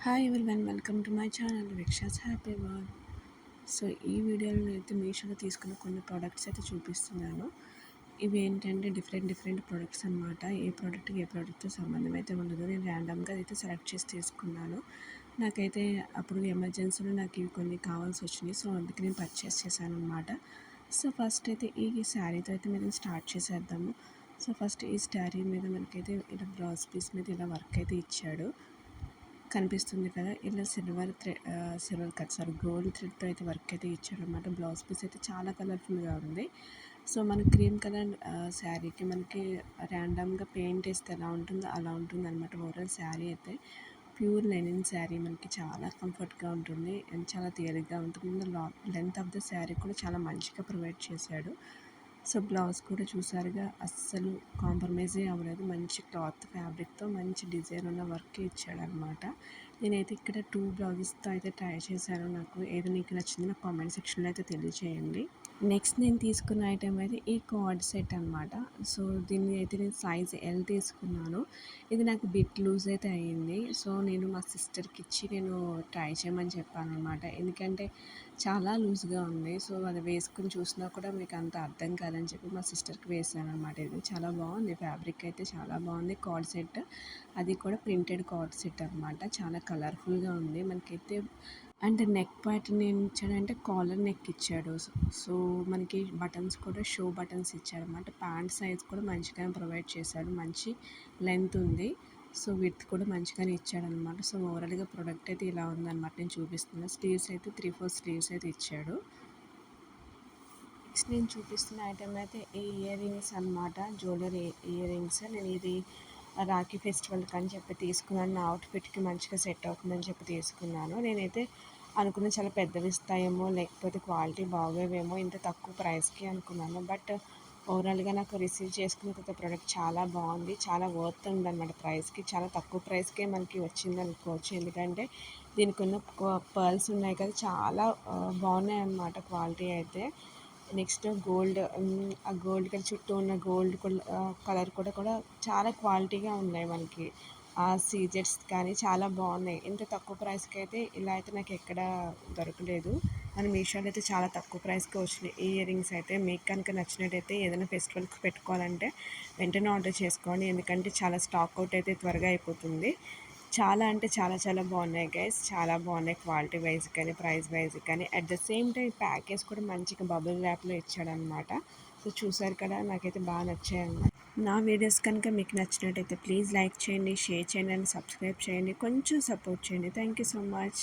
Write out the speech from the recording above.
Hi everyone, welcome to my channel విక్షాస్ happy world. So ఈ వీడియోలో అయితే మీషోలో తీసుకున్న కొన్ని ప్రోడక్ట్స్ అయితే చూపిస్తున్నాను. ఇవి ఏంటంటే డిఫరెంట్ ప్రోడక్ట్స్ అనమాట. ఏ ప్రోడక్ట్తో సంబంధం అయితే ఉండదు. నేను ర్యాండమ్గా అయితే సెలెక్ట్ చేసి తీసుకున్నాను. నాకైతే అప్పుడు ఎమర్జెన్సీలో నాకు ఇవి కొన్ని కావాల్సి వచ్చినాయి. సో అందుకే నేను పర్చేస్ చేశాను అనమాట. సో ఫస్ట్ అయితే ఈ శారీతో అయితే మేము స్టార్ట్ చేసేద్దాము. సో ఫస్ట్ ఈ శారీ మీద మనకైతే ఇలా బ్లౌజ్ పీస్ మీద ఇలా వర్క్ అయితే ఇచ్చాడు, కనిపిస్తుంది కదా. ఇలా గోల్డ్ థ్రెడ్తో అయితే వర్క్ అయితే ఇచ్చాడనమాట. బ్లౌజ్ పీస్ అయితే చాలా కలర్ఫుల్గా ఉంది. సో మన క్రీమ్ కలర్ శారీకి మనకి ర్యాండమ్గా పెయింట్ వేస్తే ఎలా ఉంటుందో అలా ఉంటుంది అనమాట. ఓవరాల్ శారీ అయితే ప్యూర్ లెనిన్ శారీ, మనకి చాలా కంఫర్ట్గా ఉంటుంది అండ్ చాలా తేలిగ్గా ఉంటుంది. లెంత్ ఆఫ్ ద శారీ కూడా చాలా మంచిగా ప్రొవైడ్ చేశాడు. సో బ్లౌజ్ కూడా చూసారుగా, అస్సలు కాంప్రమైజే అవ్వలేదు. మంచి క్లాత్ ఫ్యాబ్రిక్తో మంచి డిజైన్ ఉన్న వర్క్ ఇచ్చాడనమాట. నేనైతే ఇక్కడ 2 బ్లౌజెస్తో అయితే ట్రై చేశాను. నాకు ఏది నీకు నచ్చింది నాకు కామెంట్ సెక్షన్లో అయితే తెలియజేయండి. నెక్స్ట్ నేను తీసుకున్న ఐటెం అయితే ఈ కార్డ్ సెట్ అనమాట. సో దీన్ని అయితే నేను సైజ్ ఎల్ తీసుకున్నాను. ఇది నాకు బిట్ లూజ్ అయితే అయ్యింది. సో నేను మా సిస్టర్కి ఇచ్చి నేను ట్రై చేయమని చెప్పాను అనమాట. ఎందుకంటే చాలా లూజ్గా ఉంది. సో అది వేసుకుని చూసినా కూడా మీకు అంత అర్థం కాదని చెప్పి మా సిస్టర్కి వేసాను అనమాట. ఇది చాలా బాగుంది, ఫ్యాబ్రిక్ అయితే చాలా బాగుంది. కార్డ్ సెట్, అది కూడా ప్రింటెడ్ కార్డ్ సెట్ అనమాట. చాలా కలర్ఫుల్గా ఉంది. మనకైతే అంటే నెక్ ప్యాటర్న్ ఏం ఇచ్చాడంటే కాలర్ నెక్ ఇచ్చాడు. సో మనకి బటన్స్ కూడా షో బటన్స్ ఇచ్చాడు అనమాట. ప్యాంట్ సైజ్ కూడా మంచిగానే ప్రొవైడ్ చేశాడు, మంచి లెంత్ ఉంది. సో విడ్త్ కూడా మంచిగానే ఇచ్చాడనమాట. సో ఓవరాల్గా ప్రోడక్ట్ అయితే ఇలా ఉందన్నమాట. నేను చూపిస్తున్నాను. స్లీవ్స్ అయితే 3-4 స్లీవ్స్ అయితే ఇచ్చాడు. నెక్స్ట్ నేను చూపిస్తున్న ఐటెం అయితే ఈ ఇయర్ రింగ్స్ అనమాట, జ్యువెలరీ ఇయర్ రింగ్స్. నేను ఇది రాఖీ ఫెస్టివల్కి అని చెప్పి తీసుకున్నాను. నా అవుట్ఫిట్కి మంచిగా సెట్ అవుతుందని చెప్పి తీసుకున్నాను. నేనైతే అనుకున్న చాలా పెద్దవి ఇస్తాయేమో, లేకపోతే క్వాలిటీ బాగోవేమో ఇంత తక్కువ ప్రైస్కి అనుకున్నాను. బట్ ఓవరాల్గా నాకు రిసీవ్ చేసుకున్న కొత్త ప్రోడక్ట్ చాలా బాగుంది, చాలా వర్త్ ఉందన్నమాట. ప్రైస్కి చాలా తక్కువ ప్రైస్కే మనకి వచ్చింది అనుకోవచ్చు. ఎందుకంటే దీనికి ఉన్న పర్ల్స్ ఉన్నాయి కదా, చాలా బాగున్నాయి అన్నమాట క్వాలిటీ అయితే. నెక్స్ట్ గోల్డ్, ఆ గోల్డ్ కలర్ చుట్టూ ఉన్న గోల్డ్ కలర్ కూడా చాలా క్వాలిటీగా ఉన్నాయి మనకి. ఆ సీజెట్స్ కానీ చాలా బాగున్నాయి. ఇంత తక్కువ ప్రైస్కి అయితే ఇలా అయితే నాకు ఎక్కడ దొరకలేదు. మన మీషోలో అయితే చాలా తక్కువ ప్రైస్కి వచ్చినాయి ఈ ఇయర్ రింగ్స్ అయితే. మీకు కనుక నచ్చినట్టయితే ఏదైనా ఫెస్టివల్కి పెట్టుకోవాలంటే వెంటనే ఆర్డర్ చేసుకోండి, ఎందుకంటే చాలా స్టాక్ అవుట్ అయితే త్వరగా అయిపోతుంది. చాలా అంటే చాలా బాగున్నాయి గైస్, చాలా బాగున్నాయి క్వాలిటీ వైజ్ కానీ ప్రైస్ వైజ్ కానీ. At the same time package కూడా మంచిగా బబుల్ ర్యాప్లో ఇచ్చాడనమాట. సో చూసారు కదా, నాకైతే బాగా నచ్చాయి అన్నమాట. నా వీడియోస్ కనుక మీకు నచ్చినట్టయితే ప్లీజ్ లైక్ చేయండి, షేర్ చేయండి అండ్ సబ్స్క్రైబ్ చేయండి. కొంచెం సపోర్ట్ చేయండి. Thank you so much.